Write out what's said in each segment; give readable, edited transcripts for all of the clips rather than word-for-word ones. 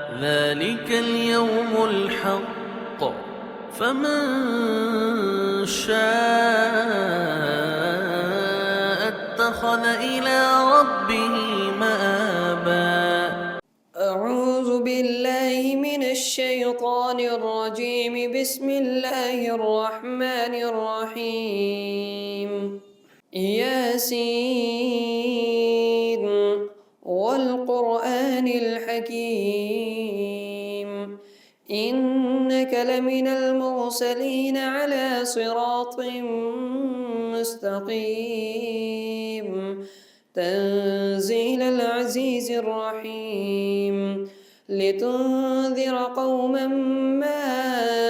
ذلك اليوم الحق، فمن شاء اتخذ إلى ربه مآبا. أعوذ بالله من الشيطان الرجيم. بسم الله الرحمن الرحيم. ياسين والقرآن الحكيم، إنك لمن المرسلين على صراط مستقيم، تنزيل العزيز الرحيم، لتنذر قوما ما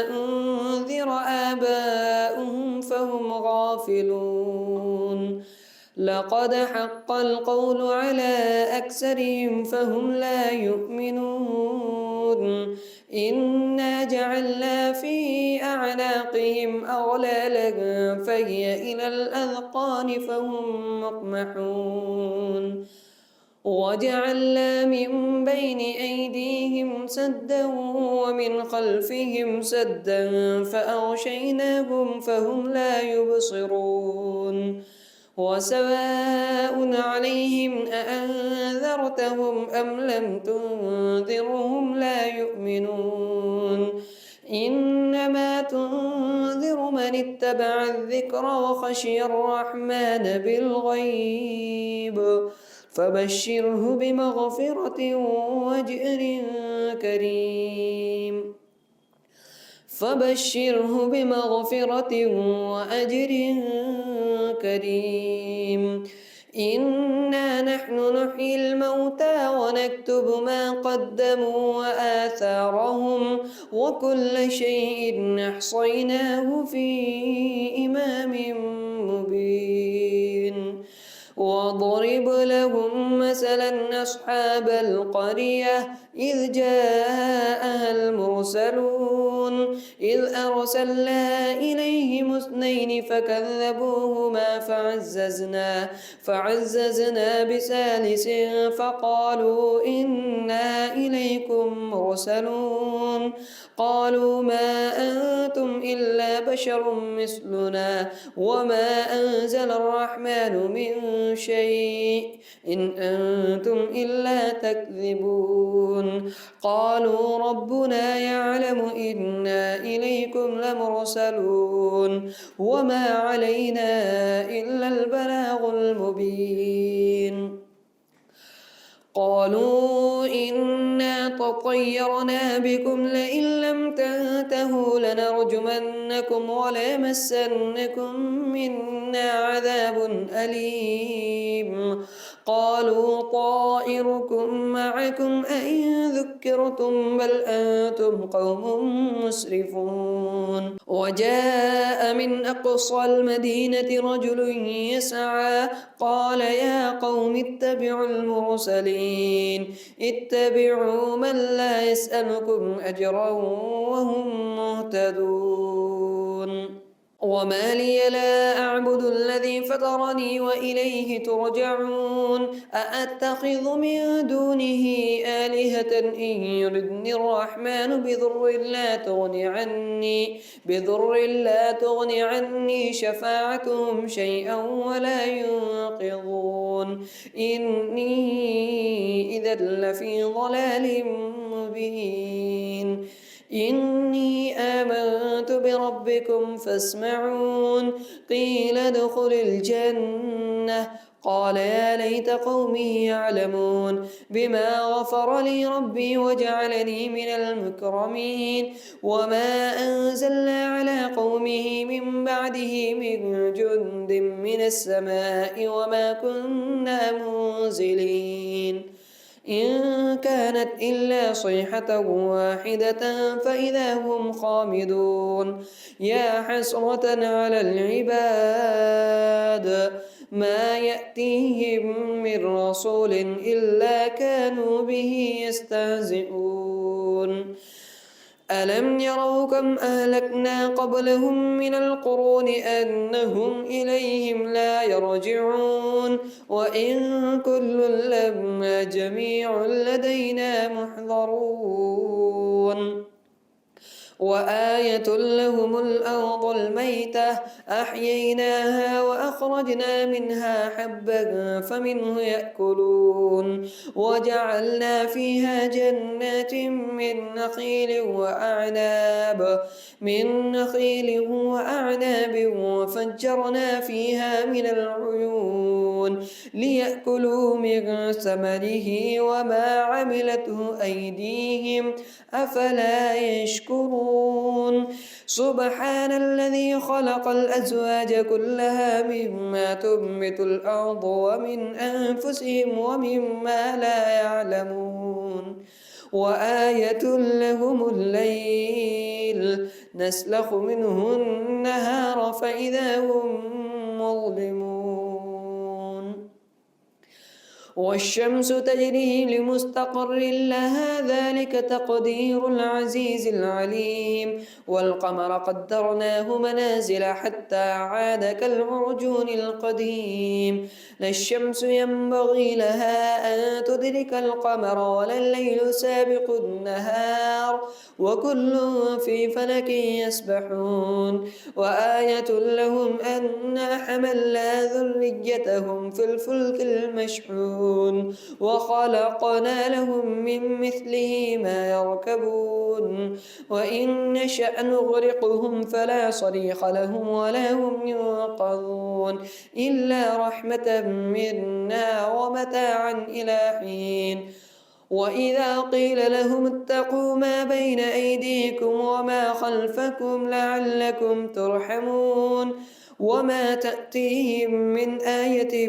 أنذر آباؤهم فهم غافلون. لقد حق القول على أكثرهم فهم لا يؤمنون. إنا جعلنا في أعناقهم أغلالا فهي إلى الأذقان فهم مقمحون. وجعلنا من بين أيديهم سدا ومن خلفهم سدا فأغشيناهم فهم لا يبصرون. وسواء عليهم أأنذرتهم أم لم تنذرهم لا يؤمنون. إنما تنذر من اتبع الذكر وخشي الرحمن بالغيب، فبشره بمغفرة وأجر كريم. فبشره بمغفرة وأجر كريم. إنا نحن نحيي الموتى ونكتب ما قدموا وآثارهم وكل شيء أحصيناه في إمام مبين. واضرب لهم مثلا أصحاب القرية إذ جاءها المرسلون إذ أرسلنا إليهم اثنين فكذبوهما فعززنا بثالث فقالوا إنا إليكم مرسلون. قالوا ما أنتم إلا بشر مثلنا وما أنزل الرحمن من شيء إن أنتم إلا تكذبون. قالوا ربنا يعلم إنا إليكم لمرسلون وما علينا إلا البلاغ المبين. قالوا إنا تطيرنا بكم لئن لم تنتهوا لنرجمنكم وليمسنكم منا عذاب أليم. قالوا طائركم معكم أئن ذكرتم بل أنتم قوم مسرفون. وجاء من أقصى المدينة رجل يسعى قال يا قوم اتبعوا المرسلين اتبعوا من لا يسألكم أجرا وهم مهتدون. وما لي لا أعبد الذي فطرني وإليه ترجعون. أأتخذ من دونه آلهة إن يردني الرحمن بضر لا تغن عني شفاعتهم شيئا ولا ينقذون. إني إذا لفي ضلال مبين. إني آمنت بربكم فاسمعون. قيل ادخل الجنة قال يا ليت قومي يعلمون بما غفر لي ربي وجعلني من المكرمين. وما أنزلنا على قومه من بعده من جند من السماء وما كنا منزلين. إن كانت إلا صيحة واحدة فإذا هم خامدون. يا حسرة على العباد ما يأتيهم من رسول إلا كانوا به يستهزئون. ألم يروا كم أهلكنا قبلهم من القرون أنهم إليهم لا يرجعون وإن كل لما جميع لدينا محضرون وآية لهم الأرض الميتة أحييناها وأخرجنا منها حبا فمنه يأكلون وجعلنا فيها جنات من نخيل وأعناب وفجرنا فيها من العيون ليأكلوا من ثمره وما عملته أيديهم أفلا يشكرون سبحان الذي خلق الأزواج كلها مما تنبت الأرض ومن أنفسهم ومما لا يعلمون وآية لهم الليل نسلخ منه النهار فإذا هم مظلمون والشمس تجري لمستقر لها ذلك تقدير العزيز العليم والقمر قدرناه منازل حتى عاد كالعرجون القديم لا الشمس ينبغي لها أن تدرك القمر ولا الليل سابق النهار وكل في فلك يسبحون وآية لهم أنا حملنا ذريتهم في الفلك المشحون وخلقنا لهم من مثله ما يركبون وإن نشأ نغرقهم فلا صريخ لهم ولا هم ينقذون إلا رحمة منا ومتاعا إلى حين وإذا قيل لهم اتقوا ما بين أيديكم وما خلفكم لعلكم ترحمون وما تأتيهم من آية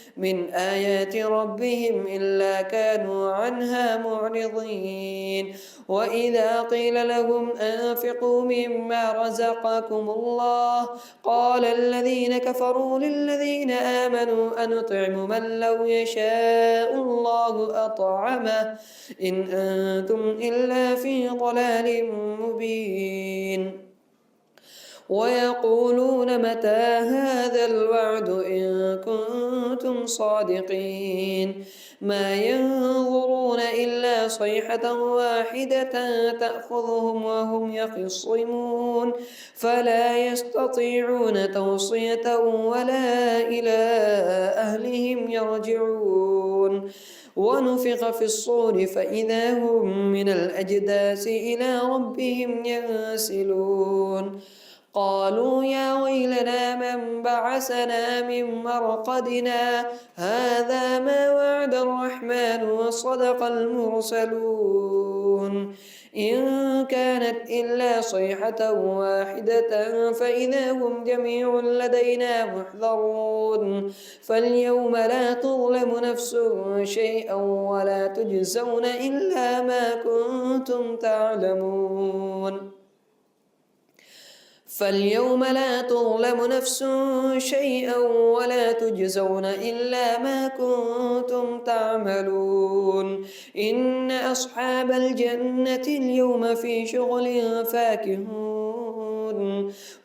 من آيات ربهم إلا كانوا عنها معرضين وإذا قيل لهم أنفقوا مما رزقكم الله قال الذين كفروا للذين آمنوا أنطعم من لو يشاء الله أطعمه إن أنتم إلا في ضلال مبين ويقولون متى هذا الوعد إن كنتم صادقين ما ينظرون إلا صيحة واحدة تأخذهم وهم يخصمون فلا يستطيعون توصية ولا إلى أهلهم يرجعون ونفخ في الصور فإذا هم من الأجداث إلى ربهم ينسلون قالوا يا ويلنا من بعثنا من مرقدنا هذا ما وعد الرحمن وصدق المرسلون إن كانت إلا صيحة واحدة فإذا هم جميع لدينا محضرون فاليوم لا تظلم نفس شيئا ولا تجزون إلا ما كنتم تعلمون فاليوم لا تظلم نفس شيئا ولا تجزون إلا ما كنتم تعملون إن أصحاب الجنة اليوم في شغل فاكهون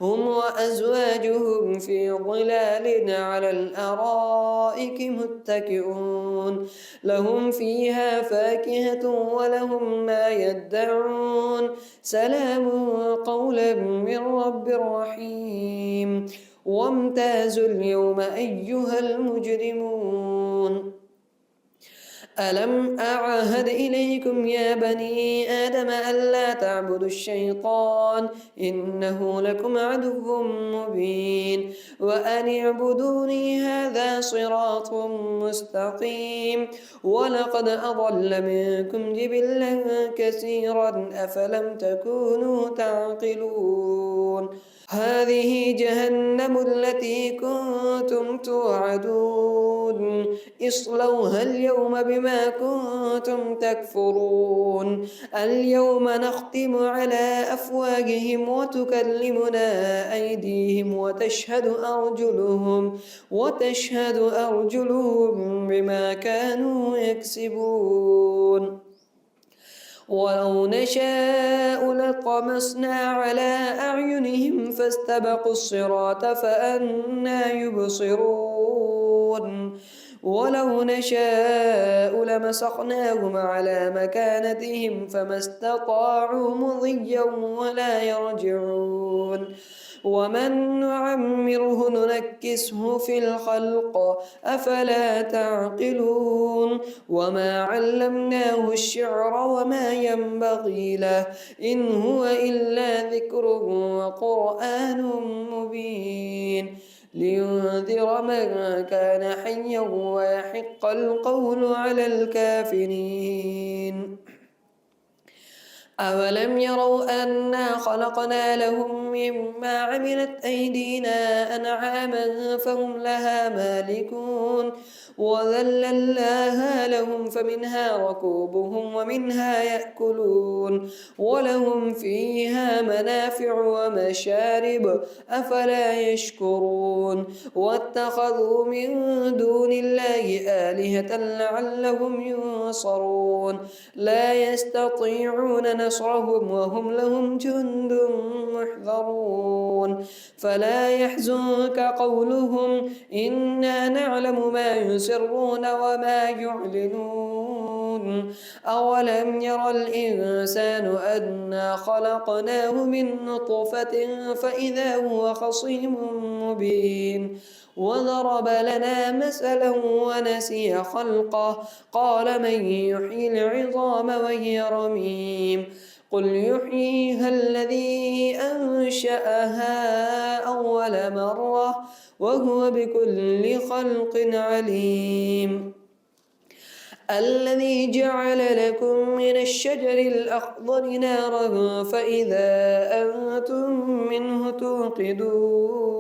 هم وأزواجهم في ظلال على الأرائك متكئون لهم فيها فاكهة ولهم ما يدعون سلام قولا من رب رحيم وامتازوا اليوم أيها المجرمون ألم أعهد إليكم يا بني آدم ألا تعبدوا الشيطان إنه لكم عدو مبين وأن اعبدوني هذا صراط مستقيم ولقد أضل منكم جبلا كثيرا أفلم تكونوا تعقلون هذه جهنم التي كنتم توعدون اصلوها اليوم بما كنتم تكفرون اليوم نختم على أفواههم وتكلمنا أيديهم وتشهد أرجلهم بما كانوا يكسبون ولو نشاء لطمسنا على أعينهم فاستبقوا الصراط فأنى يبصرون ولو نشاء لمسخناهم على مكانتهم فما استطاعوا مضيا ولا يرجعون ومن نعمره ننكسه في الخلق أفلا تعقلون وما علمناه الشعر وما ينبغي له إن هو إلا ذكر وقرآن مبين لينذر من كان حيا ويحق القول على الكافرين أولم يروا أنا خلقنا لهم مما عملت أيدينا أنعاما فهم لها مالكون وذللناها لهم فمنها ركوبهم ومنها يأكلون ولهم فيها منافع ومشارب أفلا يشكرون واتخذوا من دون الله آلهة لعلهم ينصرون لا يستطيعون نصرهم وهم لهم جند محضرون فلا يحزنك قولهم إنا نعلم ما يسرون وما يعلنون أولم ير الإنسان أنا خلقناه من نطفة فإذا هو خصيم مبين وضرب لنا مثلا ونسي خلقه قال من يحيي العظام وهي رميم قل يحييها الذي أنشأها أول مرة وهو بكل خلق عليم الذي جعل لكم من الشجر الأخضر نارا فإذا أنتم منه توقدون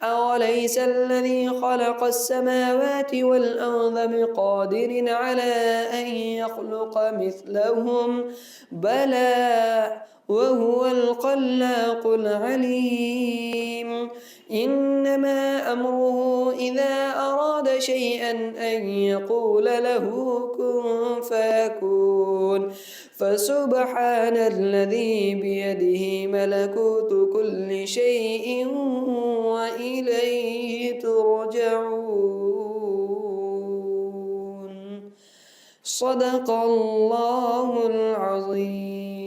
أوليس الذي خلق السماوات والأرض بقادر على أن يخلق مثلهم بلى وهو الخلاق العليم إنما أمره إذا أراد شيئا أن يقول له كن فيكون فسبحان الذي بيده ملكوت كل شيء وإليه ترجعون صدق الله العظيم.